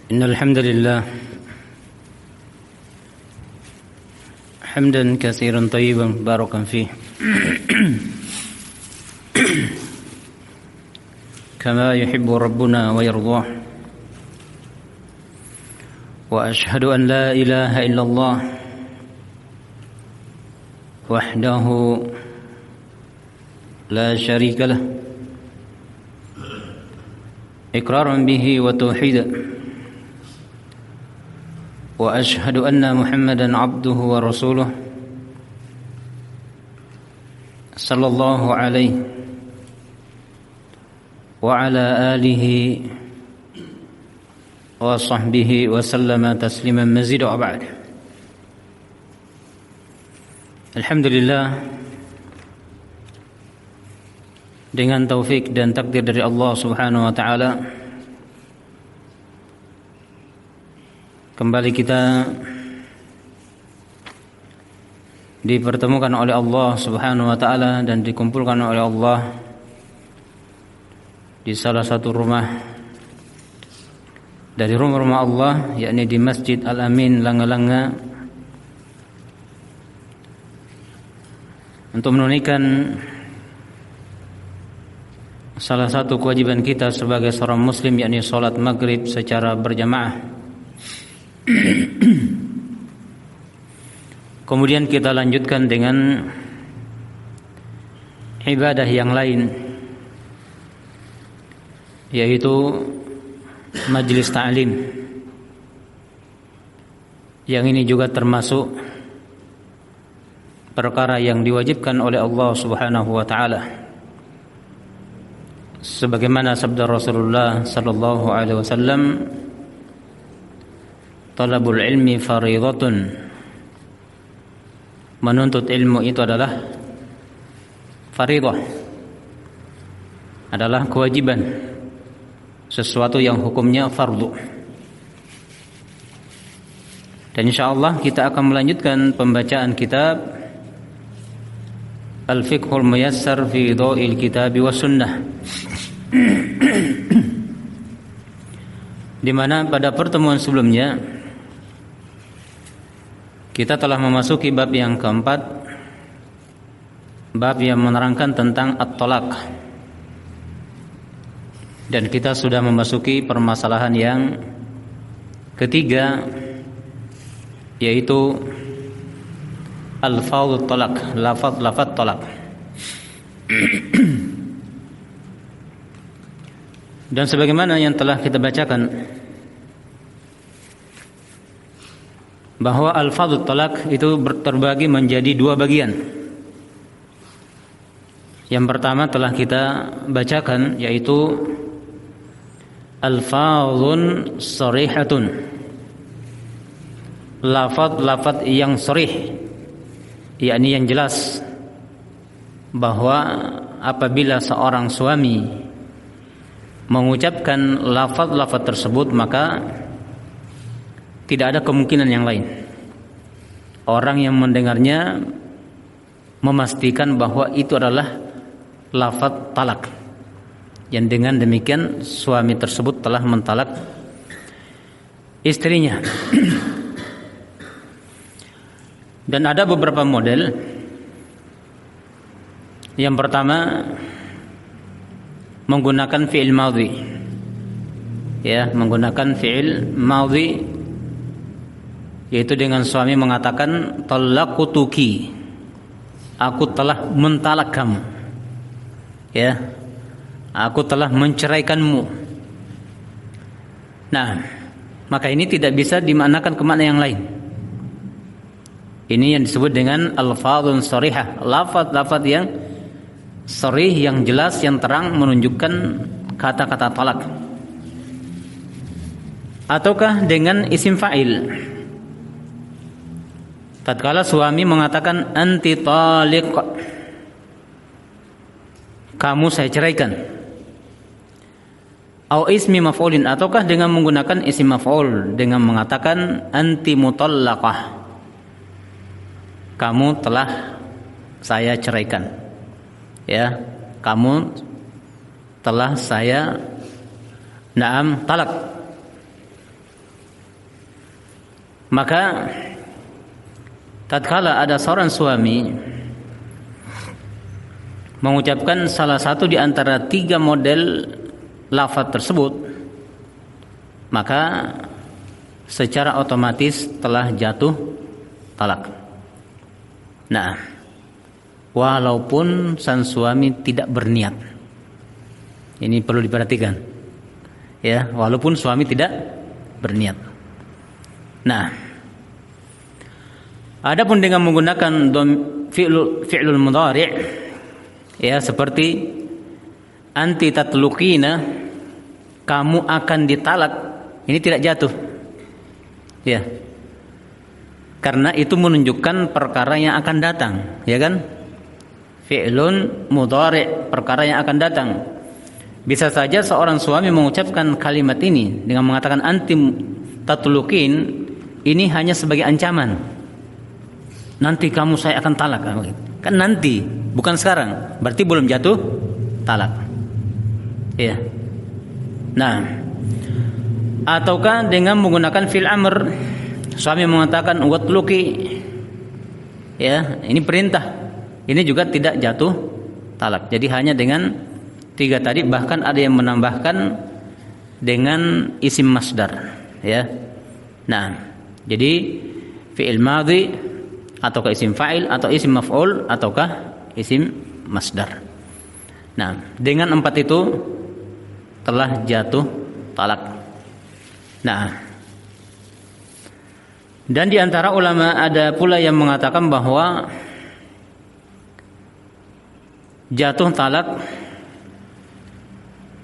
إن الحمد لله حمدا كثيرا طيبا مباركا فيه كما يحب ربنا ويرضاه وأشهد أن لا إله إلا الله وحده لا شريك له إقرارا به وتوحيدا وأشهد أن محمدا عبده ورسوله صلى الله عليه وعلى آله وصحبه وسلم تسليما مزيدا وبعد. Alhamdulillah, dengan taufik dan takdir dari Allah Subhanahu wa taala, kembali kita dipertemukan oleh Allah Subhanahu wa taala dan dikumpulkan oleh Allah di salah satu rumah dari rumah-rumah Allah, yakni di Masjid Al-Amin Langa-Langa, untuk menunaikan salah satu kewajiban kita sebagai seorang muslim, yakni salat maghrib secara berjamaah. Kemudian kita lanjutkan dengan ibadah yang lain, yaitu majlis ta'lim, yang ini juga termasuk perkara yang diwajibkan oleh Allah Subhanahu wa taala, sebagaimana sabda Rasulullah sallallahu alaihi wasallam, talabul ilmi fariidatun, menuntut ilmu itu adalah fariidah, adalah kewajiban, sesuatu yang hukumnya fardu. Dan insyaallah kita akan melanjutkan pembacaan kitab Al-Fiqhul Muyassar fi Dha'il Kitab wa Sunnah, di mana pada pertemuan sebelumnya kita telah memasuki bab yang keempat, bab yang menerangkan tentang at-talaq, dan kita sudah memasuki permasalahan yang ketiga, yaitu al-fadhul talaq, lafaz talaq. Dan sebagaimana yang telah kita bacakan, bahwa al-fadhul talaq itu terbagi menjadi dua bagian. Yang pertama telah kita bacakan, yaitu al-fadhun sharihatun, lafaz yang sharih, yakni yang jelas, bahwa apabila seorang suami mengucapkan lafaz-lafaz tersebut, maka tidak ada kemungkinan yang lain. Orang yang mendengarnya memastikan bahwa itu adalah lafaz talak, yang dengan demikian suami tersebut telah mentalak istrinya. Dan ada beberapa model. Yang pertama menggunakan fi'il madhi, ya, menggunakan fi'il madhi, yaitu dengan suami mengatakan talaqtuki, aku telah mentalak kamu, ya, aku telah menceraikanmu. Nah, maka ini tidak bisa dimaknakan ke makna yang lain. Ini yang disebut dengan al-fadhun sharihah, lafaz-lafaz yang sharih, yang jelas, yang terang, menunjukkan kata-kata talak. Ataukah dengan isim fa'il, tatkala suami mengatakan anti taliq, kamu saya ceraikan. Au ismi maf'ulin, ataukah dengan menggunakan isim maf'ul, dengan mengatakan anti mutallaqah, kamu telah saya ceraikan, ya, kamu telah saya talak. Maka tatkala ada seorang suami mengucapkan salah satu di antara 3 model lafaz tersebut, maka secara otomatis telah jatuh talak. Nah, walaupun sang suami tidak berniat. Ini perlu diperhatikan. Ya, walaupun suami tidak berniat. Nah, adapun dengan menggunakan fi'lul mudhari', ya, seperti anti tatlukina, kamu akan ditalak, ini tidak jatuh. Ya. Karena itu menunjukkan perkara yang akan datang, ya kan? Fi'lun mudhari', perkara yang akan datang. Bisa saja seorang suami mengucapkan kalimat ini dengan mengatakan anti tatlukin, ini hanya sebagai ancaman. Nanti kamu saya akan talak. Kan nanti, bukan sekarang. Berarti belum jatuh talak. Ya. Nah, ataukah dengan menggunakan fil amr, suami mengatakan watluki, ya, ini perintah. Ini juga tidak jatuh talak. Jadi hanya dengan 3 tadi, bahkan ada yang menambahkan dengan isim masdar, ya. Nah, jadi fi'il madhi ataukah isim fa'il atau isim maf'ul ataukah isim masdar. Nah, dengan 4 itu telah jatuh talak. Nah, dan di antara ulama ada pula yang mengatakan bahwa jatuh talak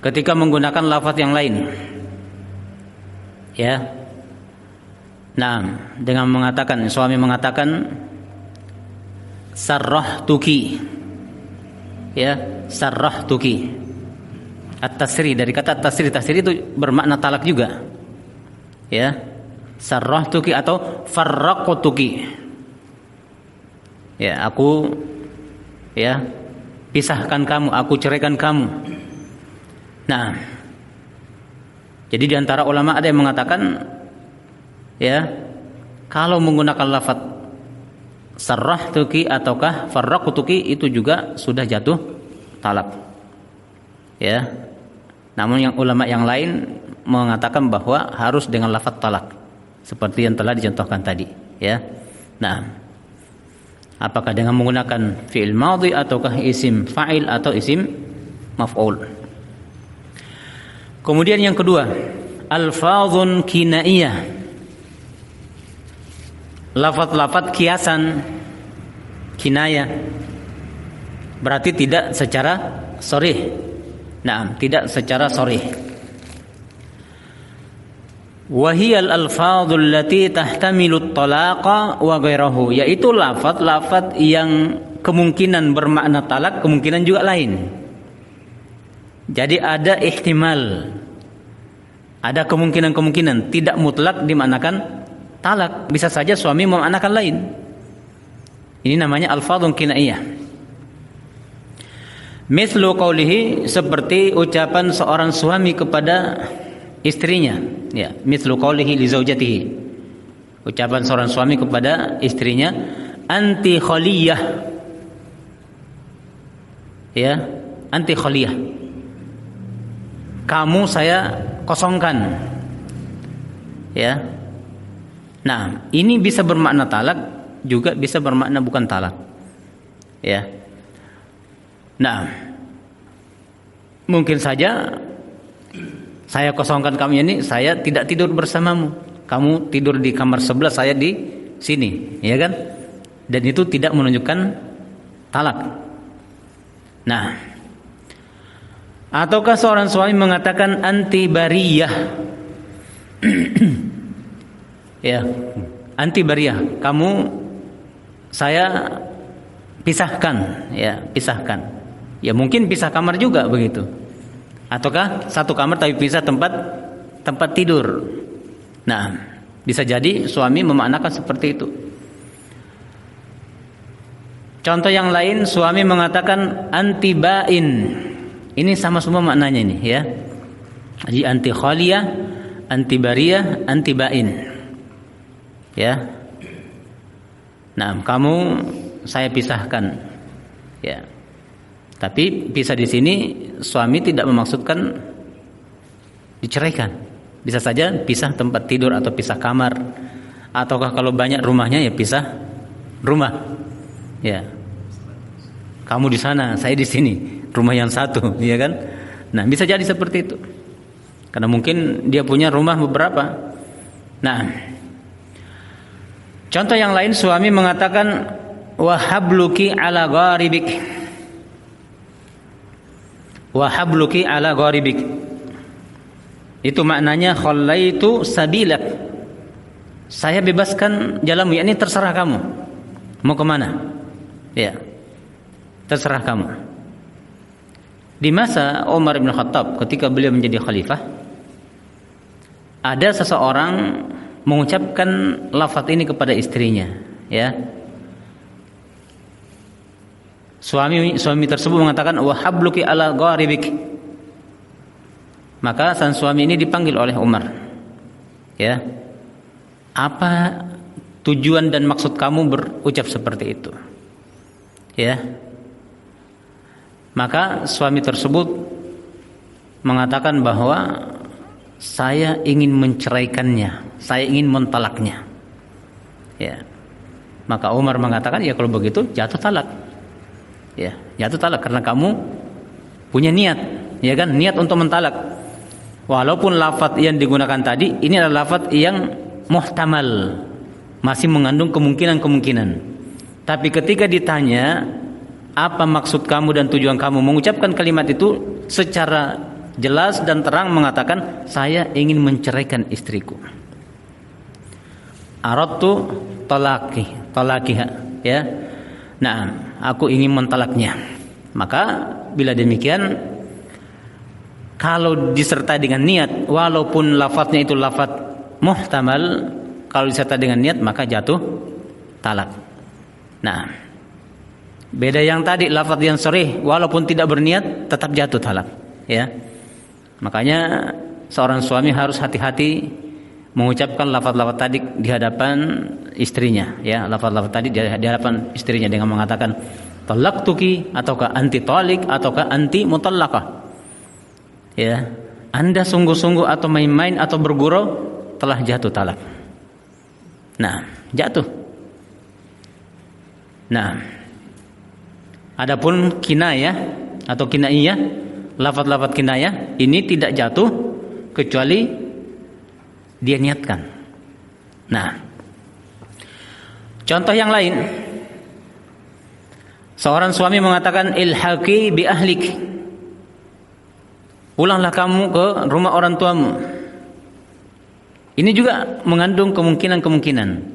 ketika menggunakan lafaz yang lain. Ya. Nah, dengan mengatakan, suami mengatakan sarrahtuki. Ya, sarrahtuki. At-tasrih, dari kata tasrih, tasrih itu bermakna talak juga. Ya. Sarrahtuki atau farraqtuki. Ya, aku pisahkan kamu, aku ceraikan kamu. Nah, jadi di antara ulama ada yang mengatakan, ya, kalau menggunakan lafaz sarrahtuki ataukah farraqtuki itu juga sudah jatuh talak. Ya. Namun yang ulama yang lain mengatakan bahwa harus dengan lafaz talak, seperti yang telah dicontohkan tadi, ya. Nah, apakah dengan menggunakan fi'il madhi ataukah isim fa'il atau isim maf'ul. Kemudian yang kedua, alfazun kinaiyah, lafaz-lafaz kiasan, kinayah, berarti tidak secara sharih. Nah, tidak secara sharih. Wa hiyal alfazul lati tahtamilu at-talaqa wa ghairahu, yaitu lafaz-lafaz yang kemungkinan bermakna talak, kemungkinan juga lain. Jadi ada ihtimal, ada kemungkinan-kemungkinan, tidak mutlak dimanakan talak, bisa saja suami memanakan lain. Ini namanya alfazun kinaiyah. Mislu qaulihi, seperti ucapan seorang suami kepada istrinya, ya, mislu qaulihi li zaujatihi, ucapan seorang suami kepada istrinya, anti khaliyah, ya, anti khaliyah, kamu saya kosongkan, ya. Nah, ini bisa bermakna talak, juga bisa bermakna bukan talak, ya. Nah, mungkin saja saya kosongkan kamu ini, saya tidak tidur bersamamu, kamu tidur di kamar sebelah, saya di sini, ya kan? Dan itu tidak menunjukkan talak. Nah, ataukah seorang suami mengatakan anti bariyah, ya, anti bariyah, kamu saya pisahkan, ya, pisahkan. Ya, mungkin pisah kamar juga begitu. Ataukah satu kamar tapi pisah tempat tidur. Nah, bisa jadi suami memaknakan seperti itu. Contoh yang lain, suami mengatakan anti bain. Ini sama semua maknanya ini, ya. Jadi anti khaliyah, anti bariyah, anti bain. Ya. Nah, kamu saya pisahkan. Ya. Tapi pisah di sini suami tidak memaksudkan diceraikan. Bisa saja pisah tempat tidur atau pisah kamar, ataukah kalau banyak rumahnya ya pisah rumah. Ya. Kamu di sana, saya di sini, rumah yang satu, ya kan? Nah, bisa jadi seperti itu. Karena mungkin dia punya rumah beberapa. Nah, contoh yang lain, suami mengatakan wa habluki ala gharibik. Wa habluki ala gharibik. Itu maknanya khallaitu sabilak. Saya bebaskan jalanmu, yakni terserah kamu. Mau kemana? Ya. Terserah kamu. Di masa Umar bin Khattab ketika beliau menjadi khalifah, ada seseorang mengucapkan lafaz ini kepada istrinya, ya. Suami tersebut mengatakan wa habluki ala gharibik. Maka sang suami ini dipanggil oleh Umar. Ya. Apa tujuan dan maksud kamu berucap seperti itu? Ya. Maka suami tersebut mengatakan bahwa saya ingin menceraikannya, saya ingin mentalaknya. Ya. Maka Umar mengatakan, ya kalau begitu jatuh talak. Ya, jatuh talak karena kamu punya niat, ya kan? Niat untuk mentalak. Walaupun lafaz yang digunakan tadi ini adalah lafaz yang muhtamal, masih mengandung kemungkinan-kemungkinan. Tapi ketika ditanya apa maksud kamu dan tujuan kamu mengucapkan kalimat itu, secara jelas dan terang mengatakan saya ingin menceraikan istriku. Aradtu talaqiha, ya. Nah, aku ingin mentalaknya. Maka bila demikian, kalau disertai dengan niat, walaupun lafadznya itu lafadz muhtamal, kalau disertai dengan niat maka jatuh talak. Nah, beda yang tadi lafadz yang sharih, walaupun tidak berniat tetap jatuh talak, ya. Makanya seorang suami harus hati-hati mengucapkan lafaz-lafaz tadi di hadapan istrinya, ya, lafaz-lafaz tadi di hadapan istrinya dengan mengatakan talaqtuki, ataukah anti talik, ataukah anti mutallaqah. Ya, Anda sungguh-sungguh atau main-main atau bergurau telah jatuh talak. Nah, jatuh. Nah, adapun kinayah atau kinaiyah, lafaz-lafaz kinayah ini tidak jatuh kecuali dia niatkan. Nah, contoh yang lain, seorang suami mengatakan ilhaqi bi ahlik, pulanglah kamu ke rumah orang tuamu. Ini juga mengandung kemungkinan-kemungkinan.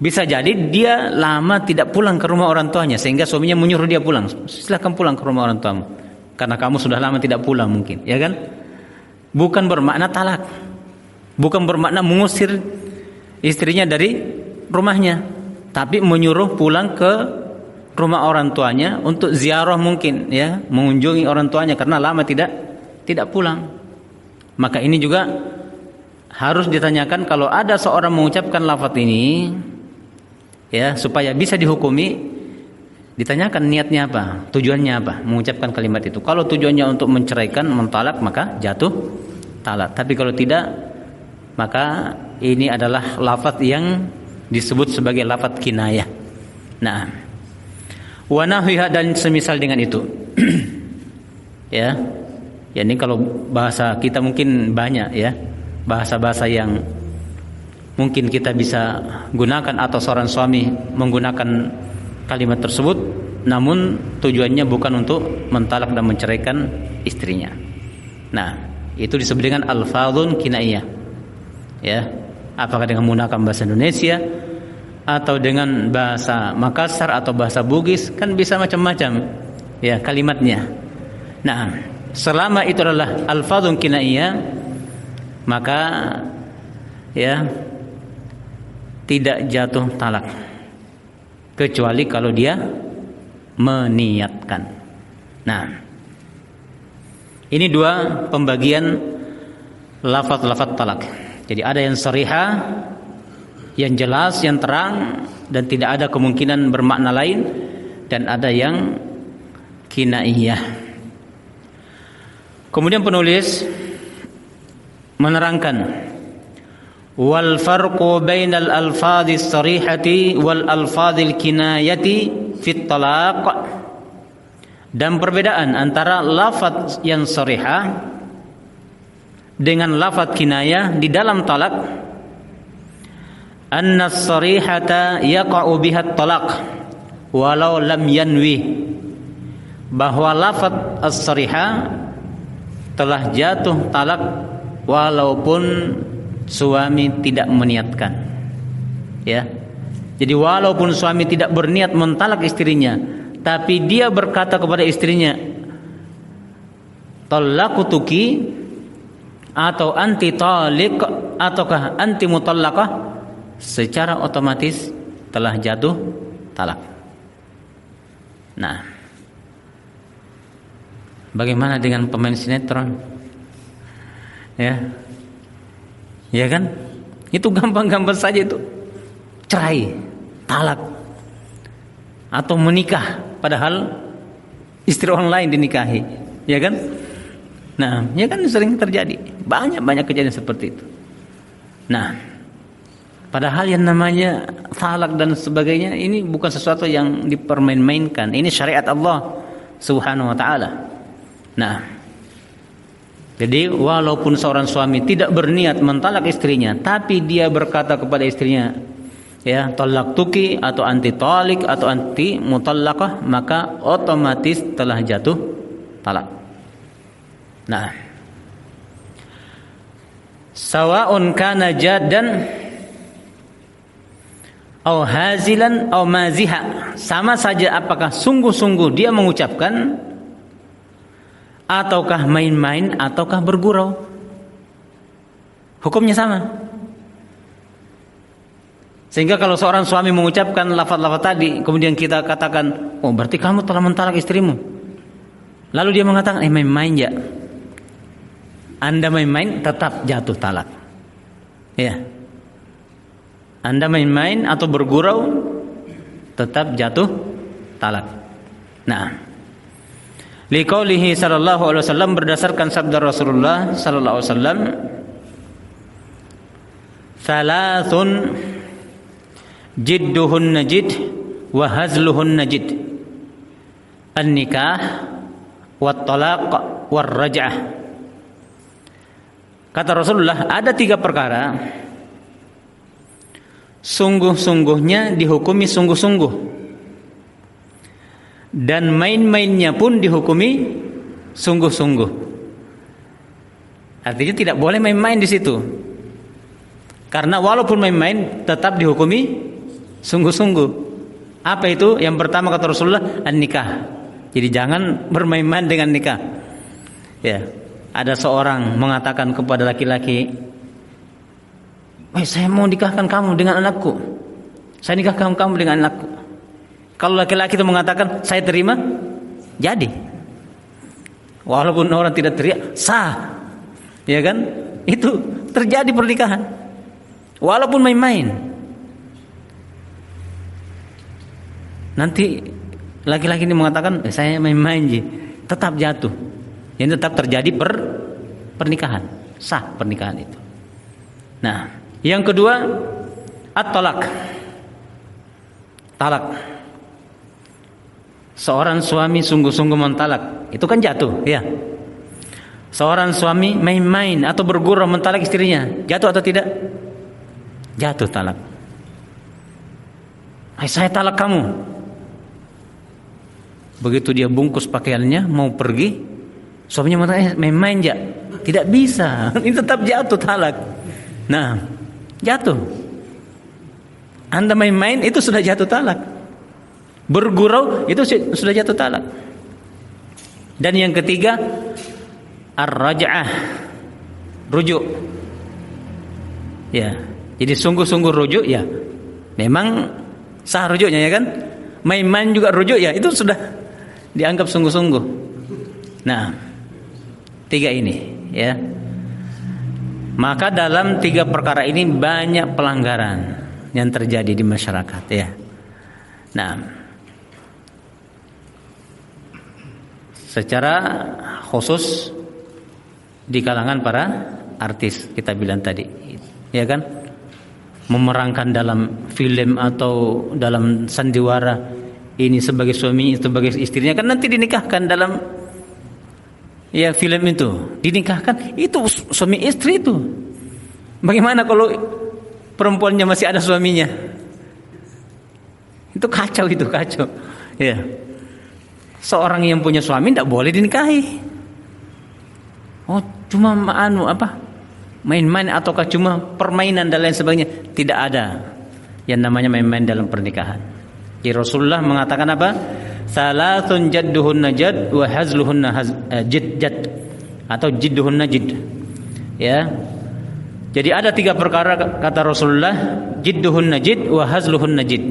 Bisa jadi dia lama tidak pulang ke rumah orang tuanya sehingga suaminya menyuruh dia pulang. Silakan pulang ke rumah orang tuamu karena kamu sudah lama tidak pulang mungkin, ya kan? Bukan bermakna talak. Bukan bermakna mengusir istrinya dari rumahnya, tapi menyuruh pulang ke rumah orang tuanya untuk ziarah mungkin, ya, mengunjungi orang tuanya karena lama tidak pulang. Maka ini juga harus ditanyakan kalau ada seorang mengucapkan lafaz ini, ya, supaya bisa dihukumi, ditanyakan niatnya apa, tujuannya apa mengucapkan kalimat itu. Kalau tujuannya untuk menceraikan, mentalak, maka jatuh talak. Tapi kalau tidak, maka ini adalah lafaz yang disebut sebagai lafaz kinayah. Nah, wa nahwiha, dan semisal dengan itu. Ya. Ya, ini kalau bahasa kita mungkin banyak, ya. Bahasa-bahasa yang mungkin kita bisa gunakan atau seorang suami menggunakan kalimat tersebut, namun tujuannya bukan untuk mentalak dan menceraikan istrinya. Nah, itu disebut dengan alfadzun kinaiyah. Ya, apakah dengan menggunakan bahasa Indonesia atau dengan bahasa Makassar atau bahasa Bugis, kan bisa macam-macam, ya, kalimatnya. Nah, selama itu adalah alfadzun kinaiyah, maka ya tidak jatuh talak kecuali kalau dia meniatkan. Nah, ini dua pembagian lafaz-lafaz talak. Jadi ada yang sharihah, yang jelas, yang terang, dan tidak ada kemungkinan bermakna lain, dan ada yang kinaiyah. Kemudian penulis menerangkan, wal farqu bainal alfadhis sarihati wal alfadhil kinayati fit talaq, dan perbedaan antara lafaz yang sarihah dengan lafaz kinayah di dalam talak, anna as-sarihata yaqa'u biha talaq walau lam yanwi, bahwa lafaz as-sarihah telah jatuh talak walaupun suami tidak meniatkan. Ya. Jadi walaupun suami tidak berniat mentalak istrinya, tapi dia berkata kepada istrinya, talaqtuki, atau anti talik, ataukah anti mutallaqah, secara otomatis telah jatuh talak. Nah, bagaimana dengan pemain sinetron? Ya kan? Itu gampang-gampang saja itu. Cerai, talak, atau menikah padahal istri orang lain dinikahi, ya kan? Nah, ya kan sering terjadi. Banyak kejadian seperti itu. Nah, padahal yang namanya talak dan sebagainya ini bukan sesuatu yang dipermain-mainkan. Ini syariat Allah Subhanahu wa taala. Nah, jadi walaupun seorang suami tidak berniat mentalak istrinya, tapi dia berkata kepada istrinya, ya, talaqtuki, atau anti talik, atau anti mutallaqah, maka otomatis telah jatuh talak. Nah, sawa'un kana jaddan au hazilan au maziha, sama saja apakah sungguh-sungguh dia mengucapkan, ataukah main-main, ataukah bergurau, hukumnya sama. Sehingga kalau seorang suami mengucapkan lafaz-lafaz tadi, kemudian kita katakan, oh berarti kamu telah mentalak istrimu, lalu dia mengatakan, main-main ya, Anda main-main, tetap jatuh talak. Ya, Anda main-main atau bergurau, tetap jatuh talak. Nah, liqaulihi sallallahu alaihi wasallam, berdasarkan sabda Rasulullah sallallahu alaihi wasallam, thalathun jidduhun najid wa hazluhun najid, an-nikah wat talaq war raj'ah. Kata Rasulullah, ada 3 perkara sungguh-sungguhnya dihukumi sungguh-sungguh, dan main-mainnya pun dihukumi sungguh-sungguh. Artinya tidak boleh main-main di situ, karena walaupun main-main tetap dihukumi sungguh-sungguh. Apa itu? Yang pertama kata Rasulullah, an-nikah. Jadi jangan bermain-main dengan nikah. Ya. Ada seorang mengatakan kepada laki-laki, saya mau nikahkan kamu dengan anakku. Saya nikahkan kamu dengan anakku. Kalau laki-laki itu mengatakan, saya terima, jadi. Walaupun orang tidak teriak, sah. Ya kan? Itu terjadi pernikahan. Walaupun main-main. Nanti laki-laki ini mengatakan, saya main-main, tetap jatuh. Yang tetap terjadi pernikahan, sah pernikahan itu. Nah, yang kedua, at-talak. Talak. Seorang suami sungguh-sungguh mentalak, itu kan jatuh, ya. Seorang suami main-main atau bergurau mentalak istrinya, jatuh atau tidak? Jatuh talak. Saya talak kamu. Begitu dia bungkus pakaiannya mau pergi, suaminya mengatakan, main-main ya, tidak bisa, ini tetap jatuh talak. Nah, jatuh. Anda main-main itu sudah jatuh talak. Bergurau itu sudah jatuh talak. Dan yang ketiga, ar-raj'ah, rujuk. Ya, jadi sungguh-sungguh rujuk ya, memang sah rujuknya, ya kan? Main-main juga rujuk ya, itu sudah dianggap sungguh-sungguh. Nah, 3 ini, ya. Maka dalam 3 perkara ini banyak pelanggaran. yang terjadi di masyarakat ya. Nah, secara khusus di kalangan para artis kita bilang tadi, ya kan, memerankan dalam film atau dalam sandiwara ini sebagai suami, sebagai istrinya, kan nanti dinikahkan dalam ya film itu, dinikahkan itu suami istri itu. Bagaimana kalau perempuannya masih ada suaminya? Itu kacau, itu kacau. Ya. Seorang yang punya suami tidak boleh dinikahi. Oh, cuma main-main ataukah cuma permainan dan lain sebagainya? Tidak ada yang namanya main-main dalam pernikahan. Jadi Rasulullah mengatakan apa? Salatun jadduhunna jadd wa hazluhunna jidd atau jidduhunna jidd. Ya. Jadi ada 3 perkara kata Rasulullah, jidduhunna jidd wa hazluhunna jidd.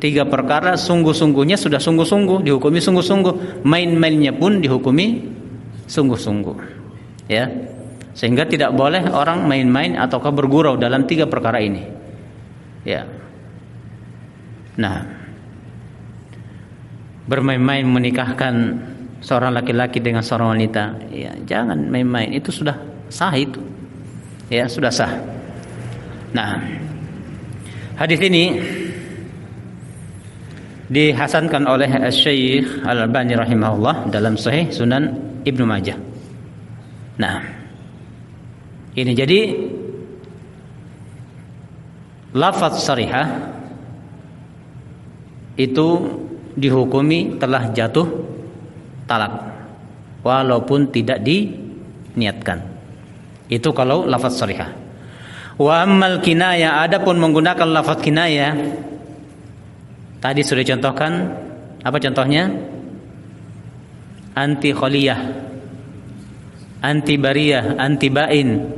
3 perkara sungguh-sungguhnya sudah sungguh-sungguh, dihukumi sungguh-sungguh, main-mainnya pun dihukumi sungguh-sungguh. Ya. Sehingga tidak boleh orang main-main ataukah bergurau dalam 3 perkara ini. Ya. Nah, bermain-main menikahkan seorang laki-laki dengan seorang wanita, ya jangan main-main, itu sudah sah itu. Ya, sudah sah. Nah, hadis ini dihasankan oleh Syekh Al-Albani rahimahullah dalam Sahih Sunan Ibnu Majah. Nah, ini jadi lafaz sarihah itu dihukumi telah jatuh talak walaupun tidak diniatkan. Itu kalau lafaz sarihah. Wa ammal kinayah, adapun menggunakan lafaz kinayah, tadi sudah contohkan, apa contohnya? Anti khaliyah, anti bariyah, anti bain,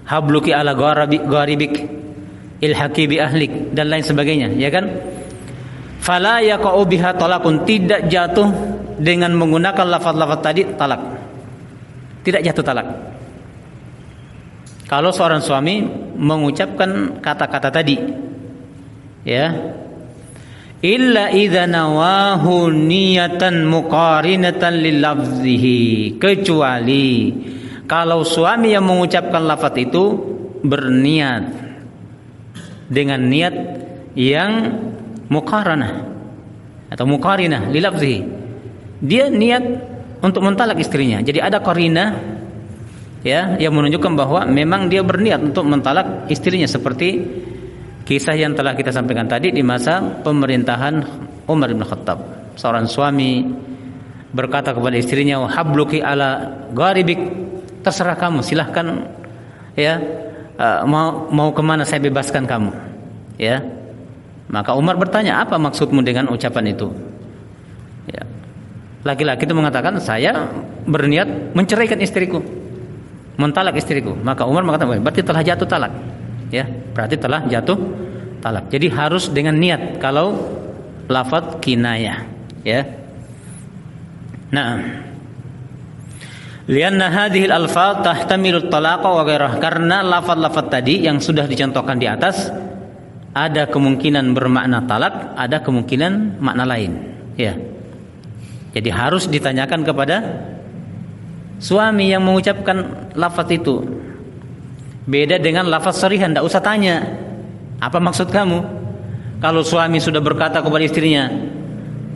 habluki ala gharibik, ilhaqi bi ahlik, dan lain sebagainya, ya kan? Fala yaqa'u biha talaqun, tidak jatuh dengan menggunakan lafaz-lafaz tadi talak. Tidak jatuh talak. Kalau seorang suami mengucapkan kata-kata tadi, ya, illa idza nawahu niyatan muqarinatan lil lafzihi, kecuali kalau suami yang mengucapkan lafaz itu berniat dengan niat yang muqaranah atau muqarinah lil lafzihi, dia niat untuk mentalak istrinya. Jadi ada qarinah ya yang menunjukkan bahwa memang dia berniat untuk mentalak istrinya, seperti kisah yang telah kita sampaikan tadi di masa pemerintahan Umar bin Khattab. Seorang suami berkata kepada istrinya, "Habluki ala gharibik," terserah kamu, silahkan ya, mau kemana saya bebaskan kamu. Ya. Maka Umar bertanya, "Apa maksudmu dengan ucapan itu?" Ya. Laki-laki itu mengatakan, "Saya berniat menceraikan istriku, mentalak istriku." Maka Umar mengatakan, "Berarti telah jatuh talak." Ya, berarti telah jatuh talak. Jadi harus dengan niat kalau lafaz kinayah, ya. Nah, lianna hadhil alfaz tahtamilu talaqa wa ghairah, karena lafaz-lafaz tadi yang sudah dicontohkan di atas ada kemungkinan bermakna talak, ada kemungkinan makna lain, ya. Jadi harus ditanyakan kepada suami yang mengucapkan lafaz itu. Beda dengan lafaz sarihan, tidak usah tanya apa maksud kamu. Kalau suami sudah berkata kepada istrinya,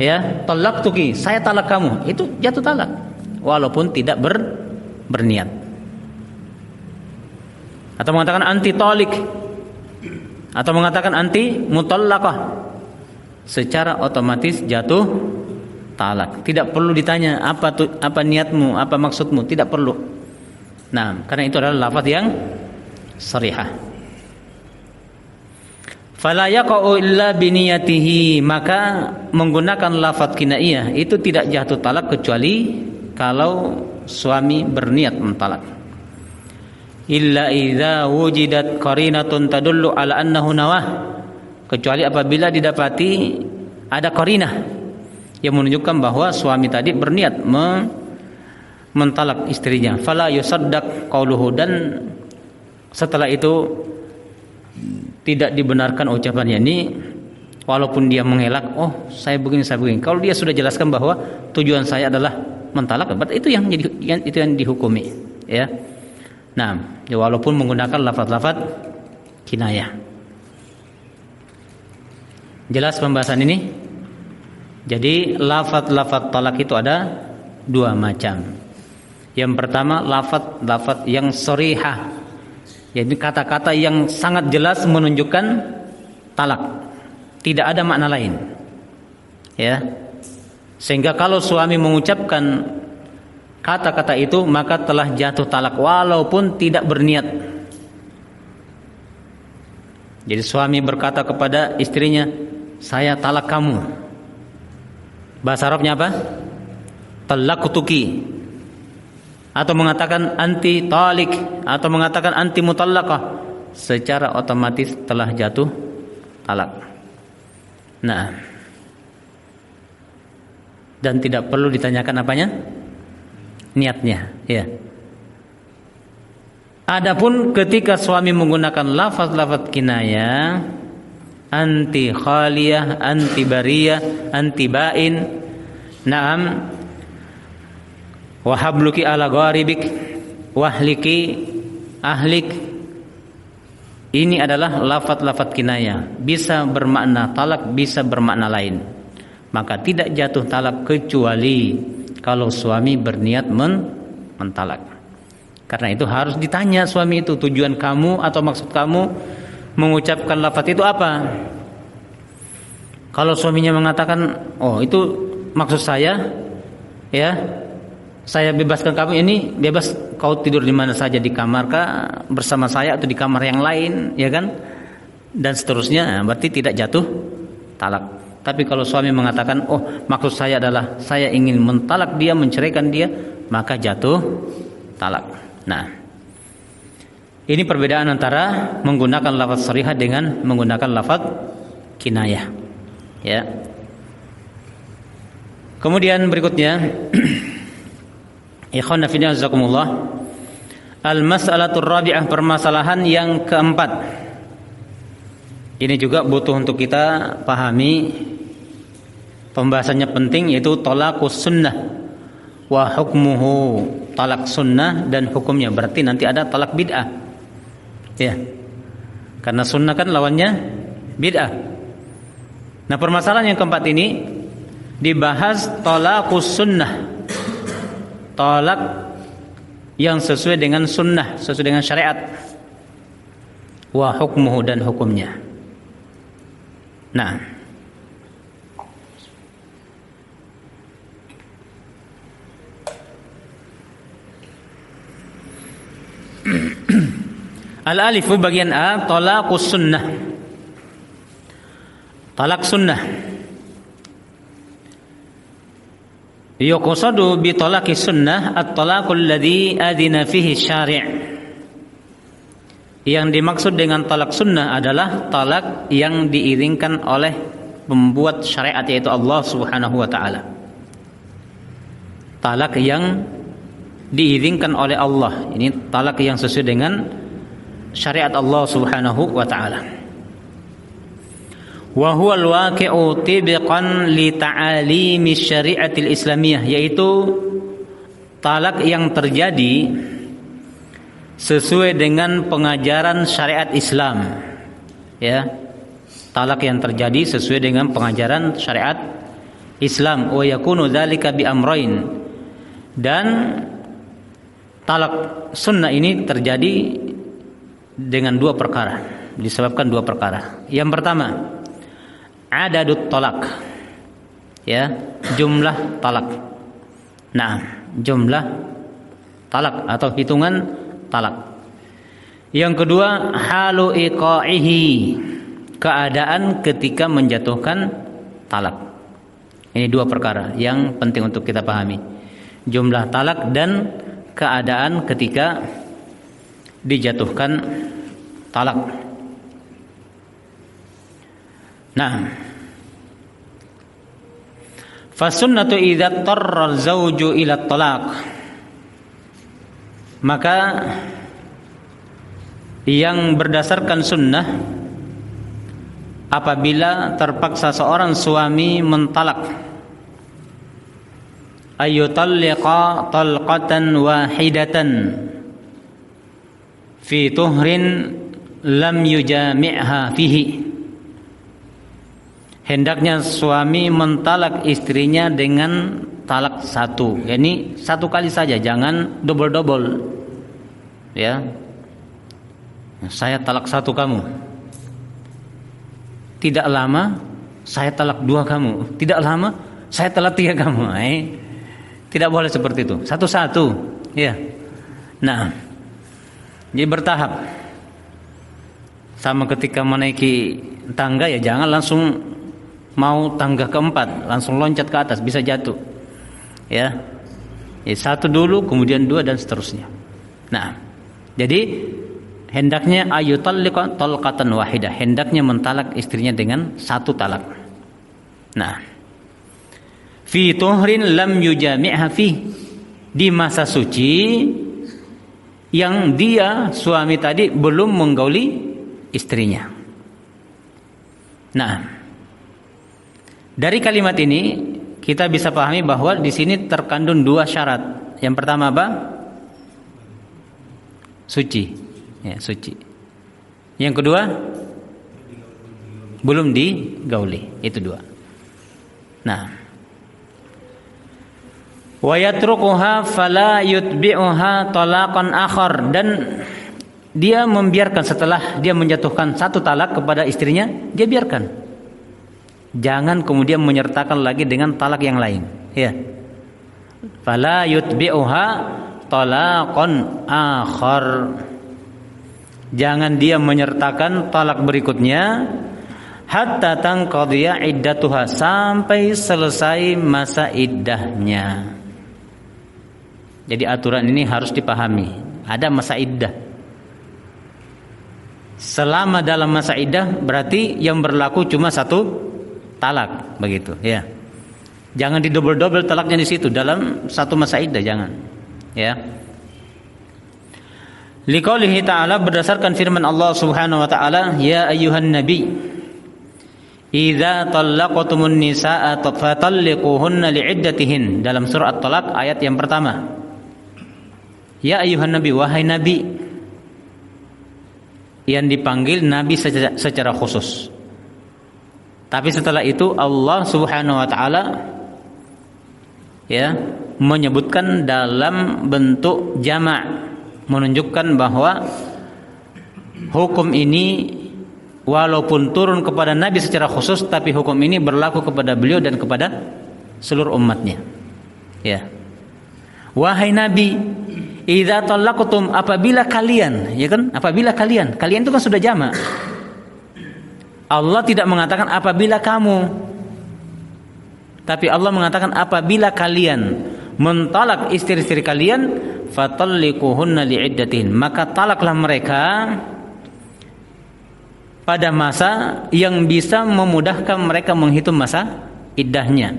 ya, talaqtuki, saya talak kamu, itu jatuh talak walaupun tidak berniat. Atau mengatakan anti talik, atau mengatakan anti mutallaqah, secara otomatis jatuh talak. Tidak perlu ditanya apa niatmu, apa maksudmu, tidak perlu. Nah, karena itu adalah lafaz yang sarihah. Fala yaqa'u illa biniyatihi, maka menggunakan lafaz kinaiyah itu tidak jatuh talak kecuali kalau suami berniat mentalak. Illa idza wujidat qarinatun tadullu ala annahu nawah, kecuali apabila didapati ada qarinah yang menunjukkan bahwa suami tadi berniat mentalak istrinya. Fala yusaddaq qauluhu, dan setelah itu tidak dibenarkan ucapannya ini, walaupun dia mengelak, oh saya begini saya begini. Kalau dia sudah jelaskan bahwa tujuan saya adalah mentalak, berarti itu yang dihukumi, ya. Nah, ya walaupun menggunakan lafaz-lafaz kinayah. Jelas pembahasan ini? Jadi lafaz-lafaz talak itu ada dua macam. Yang pertama lafaz yang sharihah, yaitu kata-kata yang sangat jelas menunjukkan talak, tidak ada makna lain, ya. Sehingga kalau suami mengucapkan kata-kata itu maka telah jatuh talak walaupun tidak berniat. Jadi suami berkata kepada istrinya, saya talak kamu. Bahasa Arabnya apa? Talaqtuki. Atau mengatakan anti talik, atau mengatakan anti mutallaqah, secara otomatis telah jatuh talak. Nah, dan tidak perlu ditanyakan apanya? Niatnya, ya. Adapun ketika suami menggunakan lafaz-lafaz kinayah, anti khaliyah, anti bariyah, anti bain, na'am, wahabluki ala gharibik, wahliki ahlik, ini adalah lafaz-lafaz kinayah, bisa bermakna talak, bisa bermakna lain. Maka tidak jatuh talak kecuali kalau suami berniat mentalak. Karena itu harus ditanya suami itu, tujuan kamu atau maksud kamu mengucapkan lafaz itu apa? Kalau suaminya mengatakan, oh itu maksud saya, ya, saya bebaskan kamu, ini bebas kau tidur di mana saja, di kamar kah bersama saya atau di kamar yang lain, ya kan? Dan seterusnya, berarti tidak jatuh talak. Tapi kalau suami mengatakan, oh maksud saya adalah saya ingin mentalak dia, menceraikan dia, maka jatuh talak. Nah, ini perbedaan antara menggunakan lafaz sharihah dengan menggunakan lafaz kinayah, ya. Kemudian berikutnya ikhwan fillah jazakumullah, al-mas'alatur rabi'ah, permasalahan yang keempat. Ini juga butuh untuk kita pahami, pembahasannya penting, yaitu talaqus sunnah wa hukmuhu, talak sunnah dan hukumnya. Berarti nanti ada talak bid'ah, ya, karena sunnah kan lawannya bid'ah. Nah, permasalahan yang keempat ini dibahas talaqus sunnah, talak yang sesuai dengan sunnah, sesuai dengan syariat, wa hukmuhu, dan hukumnya. Nah, al-alifu bagian A, talaqus sunnah, talak sunnah. Yuqsadu bi talaqi sunnah at-talaqul ladzi adina fihi syari'. Yang dimaksud dengan talak sunnah adalah talak yang diizinkan oleh pembuat syariat, yaitu Allah Subhanahu wa taala. Talak yang diizinkan oleh Allah, ini talak yang sesuai dengan syariat Allah Subhanahu wa taala. Wa huwa al-waqi'u tibqan li ta'alimi syariatil islamiyah, yaitu talak yang terjadi sesuai dengan pengajaran syariat Islam, ya. Talak yang terjadi sesuai dengan pengajaran syariat Islam. Wa yakunu dzalika bi amrain, dan talak sunnah ini terjadi dengan dua perkara, disebabkan dua perkara. Yang pertama, adadut talak, ya, jumlah talak. Nah, jumlah talak atau hitungan talak. Yang kedua, halu iqa'ihi, keadaan ketika menjatuhkan talak. Ini dua perkara yang penting untuk kita pahami, jumlah talak dan keadaan ketika dijatuhkan talak. Nah, fasunnatu idza tarra az-zawju ila talaq, maka yang berdasarkan sunnah apabila terpaksa seorang suami mentalak, ayyutalliqa talqatan wahidatan fi tuhrin lam yujami'ha fihi. Hendaknya suami mentalak istrinya dengan talak satu, yakni satu kali saja, jangan double-double. Ya, saya talak satu kamu, tidak lama saya talak dua kamu, tidak lama saya talak tiga kamu. Tidak boleh seperti itu, satu-satu. Ya, nah, jadi bertahap. Sama ketika menaiki tangga, ya jangan langsung mau tangga keempat langsung loncat ke atas, bisa jatuh. Ya, satu dulu, kemudian dua, dan seterusnya. Nah, jadi hendaknya ayutalliqa talqatan wahidah, hendaknya mentalak istrinya dengan satu talak. Nah, fi tuhrin lam yujami'ha fi, di masa suci yang dia suami tadi belum menggauli istrinya. Nah, dari kalimat ini kita bisa pahami bahwa di sini terkandung dua syarat. Yang pertama apa? Suci. Ya, suci. Yang kedua, belum digauli. Itu dua. Nah, wa yatrukuha fala yutbi'uha talaqan akhar, dan dia membiarkan setelah dia menjatuhkan satu talak kepada istrinya, dia biarkan. Jangan kemudian menyertakan lagi dengan talak yang lain. Ya. Fala yutbi'uha talaqan akhar. Jangan dia menyertakan talak berikutnya hatta tanqadhiya iddatuha, sampai selesai masa iddahnya. Jadi aturan ini harus dipahami. Ada masa iddah. Selama dalam masa iddah berarti yang berlaku cuma satu talak, begitu ya. Jangan didobel-dobel talaknya di situ dalam satu masa iddah, jangan. Ya. Liqaulihi ta'ala, berdasarkan firman Allah Subhanahu wa taala, ya ayyuhan nabi idza talaqtumun nisaa fatalliquhunna li'iddatihin, dalam surah At-Talaq ayat yang pertama. Ya ayyuhan nabi, wahai nabi, yang dipanggil nabi secara khusus. Tapi setelah itu Allah Subhanahu wa taala ya menyebutkan dalam bentuk jamak, menunjukkan bahwa hukum ini walaupun turun kepada nabi secara khusus, tapi hukum ini berlaku kepada beliau dan kepada seluruh umatnya. Ya. Wahai nabi, idza talaqtum, apabila kalian, ya kan? Apabila kalian itu kan sudah jamak. Allah tidak mengatakan apabila kamu, tapi Allah mengatakan apabila kalian mentalak istri-istri kalian, fatalliquhunna li'iddatihin, maka talaklah mereka pada masa yang bisa memudahkan mereka menghitung masa iddahnya.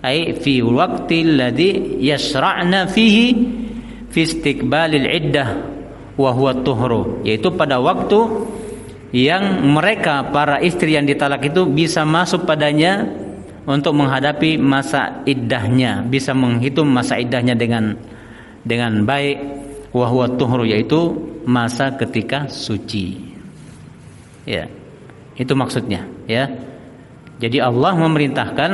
Ai fi waqtil ladzi yasra'na fihi fi istiqbalil iddah wa huwa tuhru, yaitu pada waktu yang mereka para istri yang ditalak itu bisa masuk padanya untuk menghadapi masa iddahnya, bisa menghitung masa iddahnya dengan baik, wa huwa tuhru, yaitu masa ketika suci. Ya. Itu maksudnya, ya. Jadi Allah memerintahkan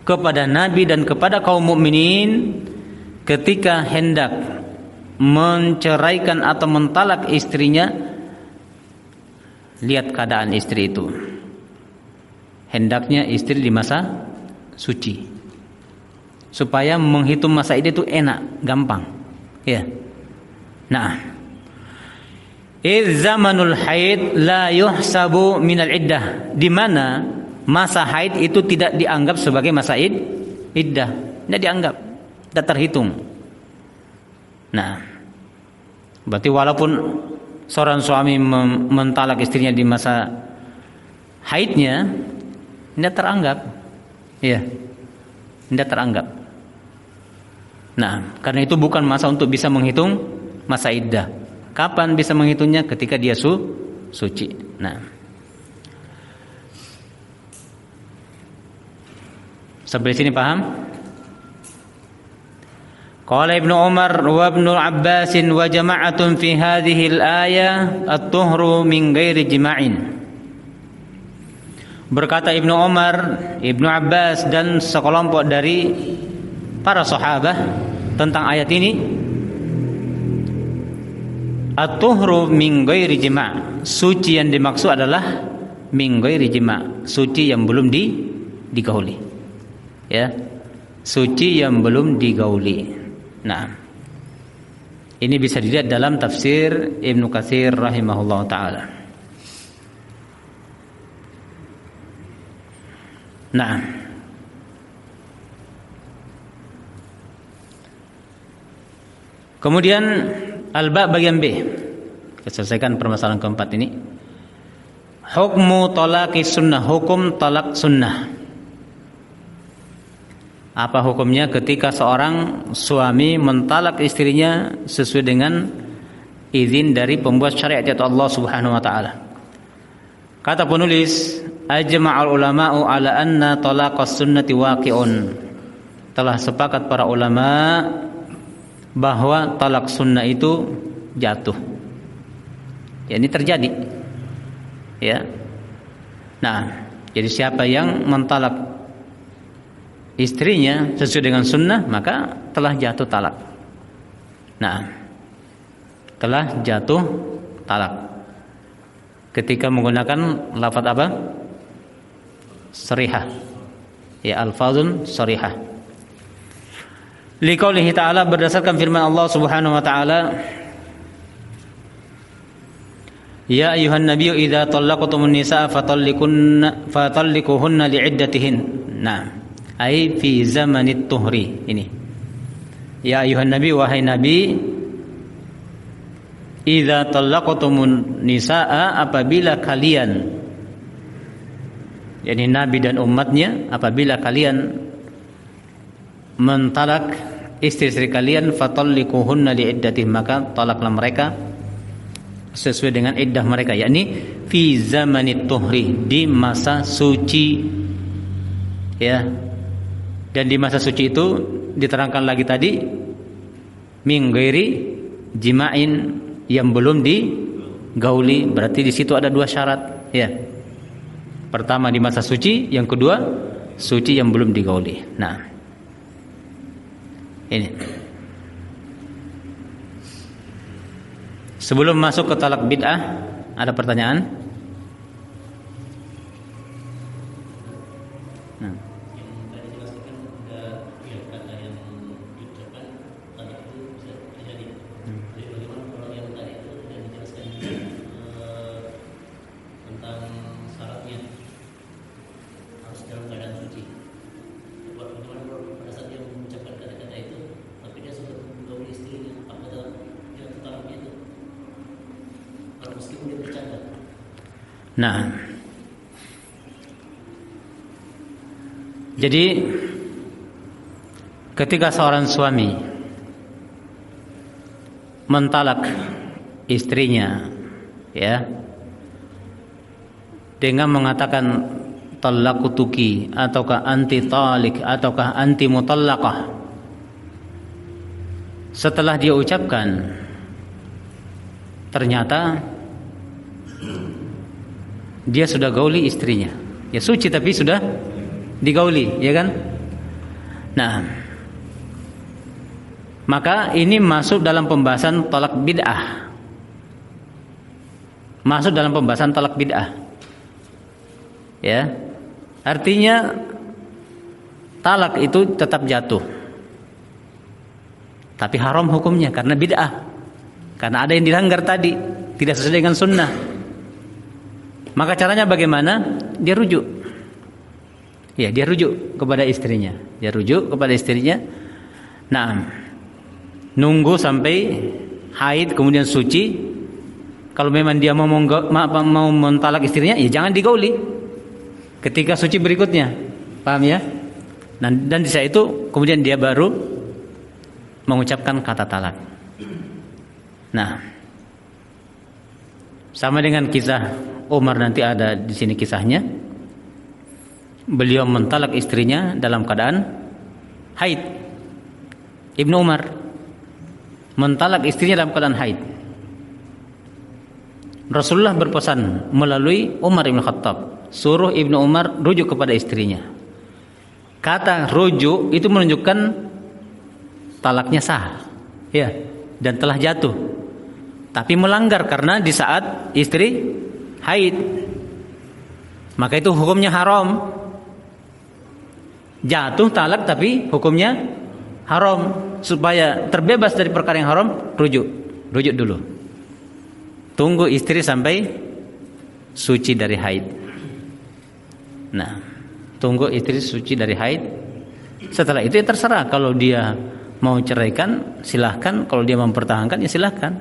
kepada nabi dan kepada kaum mukminin ketika hendak menceraikan atau mentalak istrinya, lihat keadaan istri itu. Hendaknya istri di masa suci, supaya menghitung masa iddah itu enak, gampang. Ya. Nah, zamanul haid la yuhsabu minal iddah, di mana masa haid itu tidak dianggap sebagai masa iddah, tidak dianggap, tidak terhitung. Nah, berarti walaupun seorang suami mentalak istrinya di masa haidnya, tidak teranggap, ya, tidak teranggap. Nah, karena itu bukan masa untuk bisa menghitung masa iddah. Kapan bisa menghitungnya? Ketika dia suci. Nah, Sampai sini paham? Qala Ibnu Umar wa Ibnu Abbas wa jama'atun fi hadhihi al-ayah at-tuhru min ghairi jima'in. Berkata Ibnu Umar, Ibnu Abbas dan sekelompok dari para sahabat tentang ayat ini, at-tuhru min ghairi jima', suci yang dimaksud adalah min ghairi jima', suci yang belum digauli. Ya. Suci yang belum digauli. Nah, ini bisa dilihat dalam tafsir Ibnu Katsir rahimahullah ta'ala. Nah, kemudian al-ba bagian B. Kita selesaikan permasalahan keempat ini. Hukmu talaqi sunnah, hukum talak sunnah. Apa hukumnya ketika seorang suami mentalak istrinya sesuai dengan izin dari pembuat syariat yaitu Allah Subhanahu wa taala. Kata penulis, ajma'ul ulama'u ala anna talaqas sunnati waqi'un. Telah sepakat para ulama bahwa talak sunnah itu jatuh. Ya, ini terjadi. Ya. Nah, jadi siapa yang mentalak istrinya sesuai dengan sunnah, maka telah jatuh talak. Nah, telah jatuh talak ketika menggunakan lafaz apa? Sharihah. Ya, alfazun sharihah. Liqaulihi ta'ala, berdasarkan firman Allah Subhanahu wa ta'ala, ya ayuhan nabiyyu idza talaqtumun nisaa fatallikuhunna li'iddatihin. Nah, ai fi zamanit tuhri. Ini, ya ayuhan nabi, wahai nabi, idza talaqtumun nisaa, apabila kalian, yakni nabi dan umatnya, apabila kalian mentalak istri-istri kalian, fatallikuhunna liiddatihin, maka talaklah mereka sesuai dengan iddah mereka, yakni fi zamanit tuhri, di masa suci. Ya. Dan di masa suci itu diterangkan lagi tadi min ghairi jima'in, yang belum digauli. Berarti di situ ada dua syarat, ya. Pertama di masa suci, yang kedua suci yang belum digauli. Nah, ini. Sebelum masuk ke talak bid'ah, ada pertanyaan? Nah, jadi ketika seorang suami mentalak istrinya, ya, dengan mengatakan talaqutuki, ataukah anti talik, ataukah anti mutallaqah, setelah dia ucapkan ternyata dia sudah gauli istrinya, ya suci tapi sudah digauli, ya kan? Nah, maka ini masuk dalam pembahasan talak bid'ah. Masuk dalam pembahasan talak bid'ah. Ya. Artinya talak itu tetap jatuh. Tapi haram hukumnya karena bid'ah. Karena ada yang dilanggar tadi, tidak sesuai dengan sunnah. Maka caranya bagaimana? Dia rujuk. Ya, dia rujuk kepada istrinya. Dia rujuk kepada istrinya. Nah, nunggu sampai haid kemudian suci. Kalau memang dia mau mentalak istrinya, ya jangan digauli ketika suci berikutnya. Paham ya? Nah, dan di saat itu kemudian dia baru mengucapkan kata talak. Nah, sama dengan kisah Umar, nanti ada di sini kisahnya. beliau mentalak istrinya dalam keadaan haid. Ibnu Umar mentalak istrinya dalam keadaan haid. Rasulullah berpesan melalui Umar bin Khattab, suruh Ibnu Umar rujuk kepada istrinya. Kata rujuk itu menunjukkan talaknya sah, ya, dan telah jatuh. Tapi melanggar karena di saat istri haid, maka itu hukumnya haram. Jatuh talak tapi hukumnya haram. Supaya terbebas dari perkara yang haram, rujuk dulu. Tunggu istri sampai suci dari haid. Nah, tunggu istri suci dari haid. Setelah itu ya terserah, kalau dia mau ceraikan silahkan, kalau dia mempertahankan ya silahkan.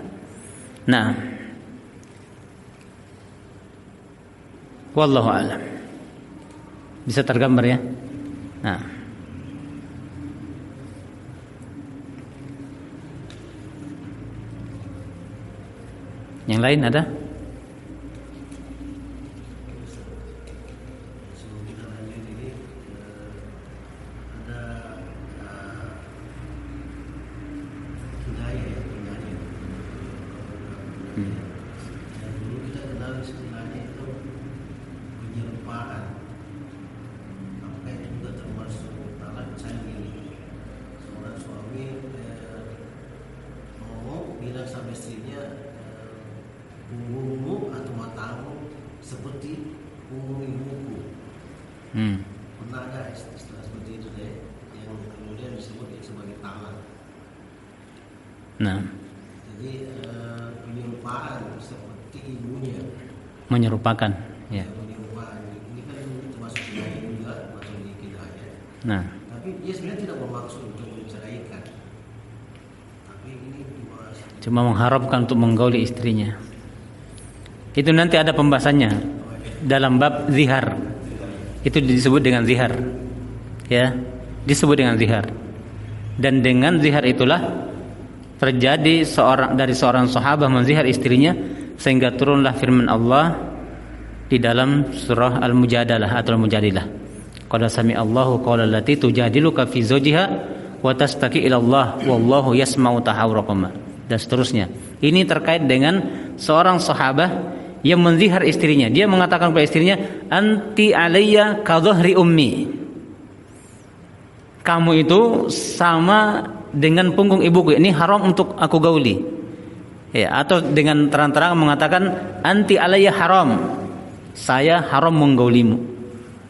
Nah, wallahu a'lam. Bisa tergambar ya. Nah, yang lain ada? Pernah ada istilah seperti itu deh, yang kemudian disebut sebagai talak. Nah, jadi penyerupaan seperti ibunya. menyerupakan, ya. Penyerupaan ini kan termasuk kinayah juga, termasuk di kinayah. Nah, tapi dia sebenarnya tidak bermaksud untuk menceraikan. Tapi ini cuma mengharapkan untuk menggauli istrinya. Itu nanti ada pembahasannya dalam bab zihar. Itu disebut dengan zihar, ya, disebut dengan zihar. Dan dengan zihar itulah terjadi seorang sahabat menzihar istrinya sehingga turunlah firman Allah di dalam surah Al-Mujadalah atau Al-Mujadilah. Qad sami Allahu qawla allati tujadiluka fi zawjiha wa tastaqi ila Allah wallahu yasma'u tahawurakuma, dan seterusnya. Ini terkait dengan seorang sahabat yang menzihar istrinya. Dia mengatakan kepada istrinya, anti alayya ka dhahri ummi. Kamu itu sama dengan punggung ibuku. Ini haram untuk aku gauli. Ya, atau dengan terang-terang mengatakan anti alayya haram. Saya haram menggaulimu.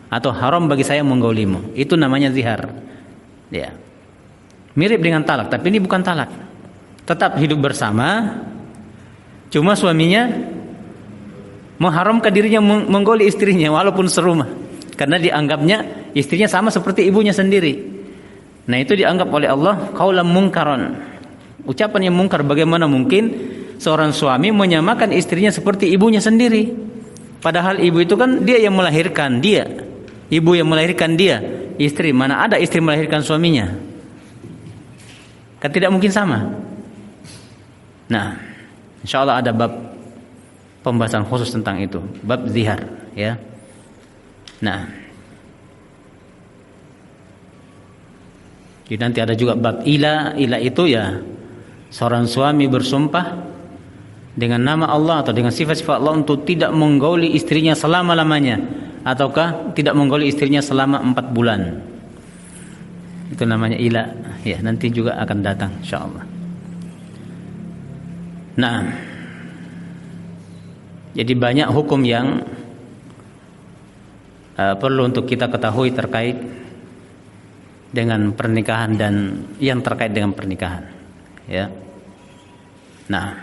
Atau haram bagi saya menggaulimu. Itu namanya zihar. Ya. Mirip dengan talak, tapi ini bukan talak. Tetap hidup bersama. Cuma suaminya mengharamkan dirinya menggauli istrinya walaupun serumah, karena dianggapnya istrinya sama seperti ibunya sendiri. Nah, itu dianggap oleh Allah qaulan mungkaron, ucapan yang mungkar. Bagaimana mungkin seorang suami menyamakan istrinya seperti ibunya sendiri, padahal ibu itu kan dia yang melahirkan dia, ibu yang melahirkan dia, istri. Mana ada istri melahirkan suaminya? Kan tidak mungkin sama. Nah, insyaallah ada bab pembahasan khusus tentang itu, bab zihar, ya. Nah, jadi nanti ada juga bab ila. Ila itu ya seorang suami bersumpah dengan nama Allah atau dengan sifat-sifat Allah untuk tidak menggauli istrinya selama-lamanya, ataukah tidak menggauli istrinya selama 4 bulan. Itu namanya ila, ya, nanti juga akan datang insyaallah. Nah, jadi banyak hukum yang perlu untuk kita ketahui terkait dengan pernikahan dan yang terkait dengan pernikahan, ya. Nah,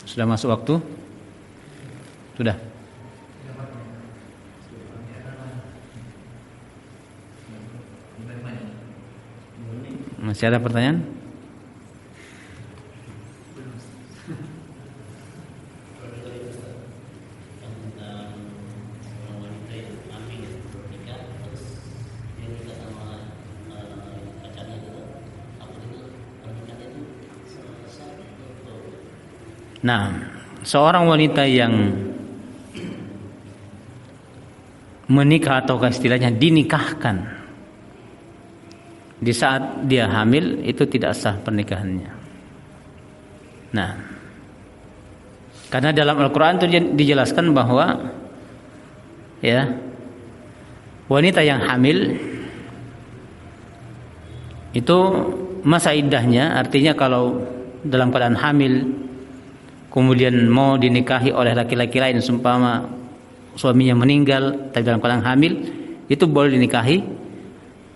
sudah masuk waktu? Sudah. Masih ada pertanyaan? Nah, seorang wanita yang menikah atau istilahnya dinikahkan di saat dia hamil, itu tidak sah pernikahannya. Nah, karena dalam Al-Quran itu dijelaskan bahwa ya, wanita yang hamil itu masa iddahnya, artinya kalau dalam keadaan hamil kemudian mau dinikahi oleh laki-laki lain, seumpama suaminya meninggal tapi dalam keadaan hamil, itu boleh dinikahi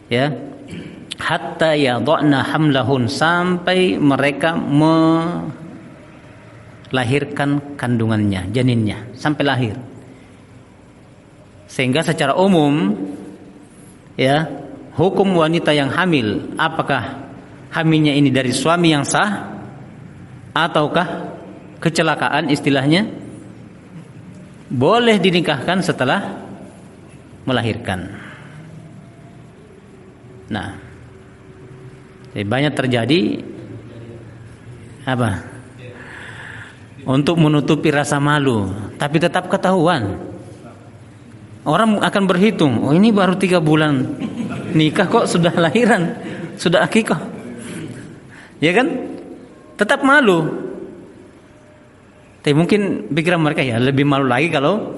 ya, hatta yadhna hamlahun, sampai mereka melahirkan kandungannya, janinnya, sampai lahir. Sehingga secara umum ya, hukum wanita yang hamil, apakah hamilnya ini dari suami yang sah ataukah kecelakaan istilahnya, boleh dinikahkan setelah melahirkan. Nah, banyak terjadi apa? Untuk menutupi rasa malu, tapi tetap ketahuan. Orang akan berhitung, oh ini baru 3 bulan nikah kok sudah lahiran, sudah akikah. Ya kan? Tetap malu. Tapi mungkin pikiran mereka ya lebih malu lagi kalau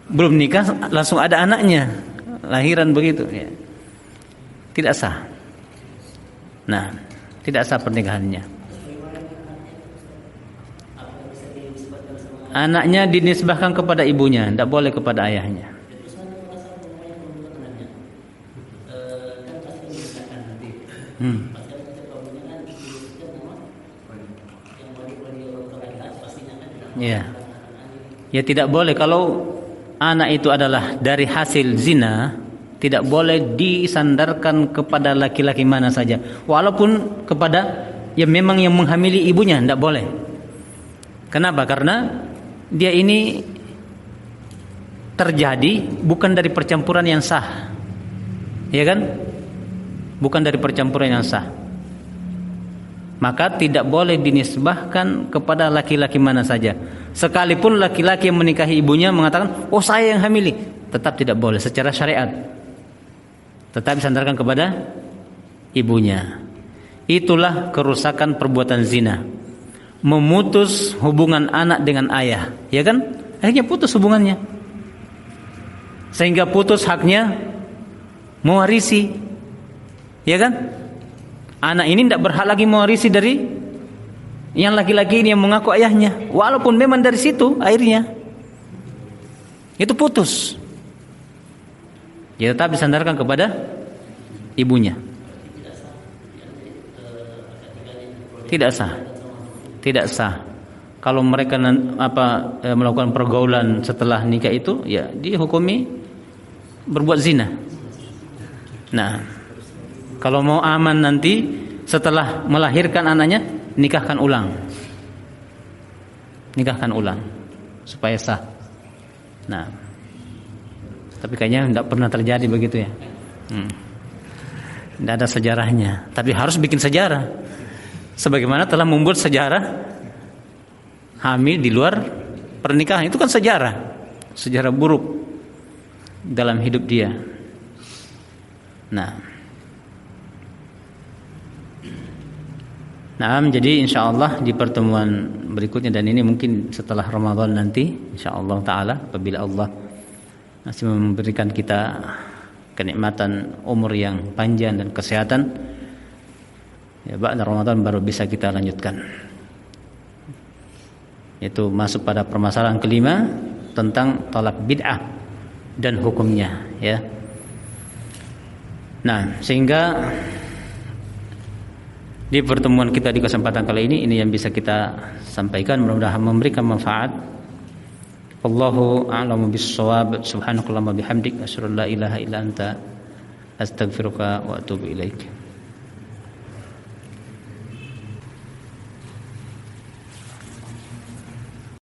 belum nikah langsung ada anaknya, lahiran begitu ya. Tidak sah. Nah, tidak sah pernikahannya. Anaknya dinisbahkan kepada ibunya, tidak boleh kepada ayahnya. Ya. Ya tidak boleh kalau anak itu adalah dari hasil zina, tidak boleh disandarkan kepada laki-laki mana saja, walaupun kepada yang memang yang menghamili ibunya, tidak boleh. Kenapa? Karena dia ini terjadi bukan dari percampuran yang sah, ya kan? Bukan dari percampuran yang sah. Maka tidak boleh dinisbahkan kepada laki-laki mana saja. Sekalipun laki-laki yang menikahi ibunya mengatakan, oh saya yang hamili, tetap tidak boleh secara syariat. Tetap disandarkan kepada ibunya. Itulah kerusakan perbuatan zina. Memutus hubungan anak dengan ayah, ya kan? Akhirnya putus hubungannya. Sehingga putus haknya mewarisi, ya kan? Anak ini tidak berhak lagi mewarisi dari yang laki-laki ini yang mengaku ayahnya, walaupun memang dari situ akhirnya itu putus. Ya tetap disandarkan kepada ibunya. Tidak sah. Tidak sah. Kalau mereka melakukan pergaulan setelah nikah itu, ya dihukumi berbuat zina. Nah, kalau mau aman nanti setelah melahirkan anaknya, nikahkan ulang. Nikahkan ulang supaya sah. Nah, tapi kayaknya tidak pernah terjadi begitu ya. Tidak ada sejarahnya. Tapi harus bikin sejarah. Sebagaimana telah membuat sejarah hamil di luar pernikahan. Itu kan sejarah. Sejarah buruk dalam hidup dia. Nah, jadi insyaallah di pertemuan berikutnya, dan ini mungkin setelah Ramadan nanti insyaallah taala, apabila Allah masih memberikan kita kenikmatan umur yang panjang dan kesehatan, ya ba'da Ramadan baru bisa kita lanjutkan. Itu masuk pada permasalahan kelima tentang talak bid'ah dan hukumnya, ya. Nah, sehingga di pertemuan kita di kesempatan kali ini yang bisa kita sampaikan, mudah-mudahan memberikan manfaat. Wallahu a'lamu bis-shawab. Subhanakallahumma bihamdik, asyhadu an la ilaha illa anta, astaghfiruka wa atubu ilaik.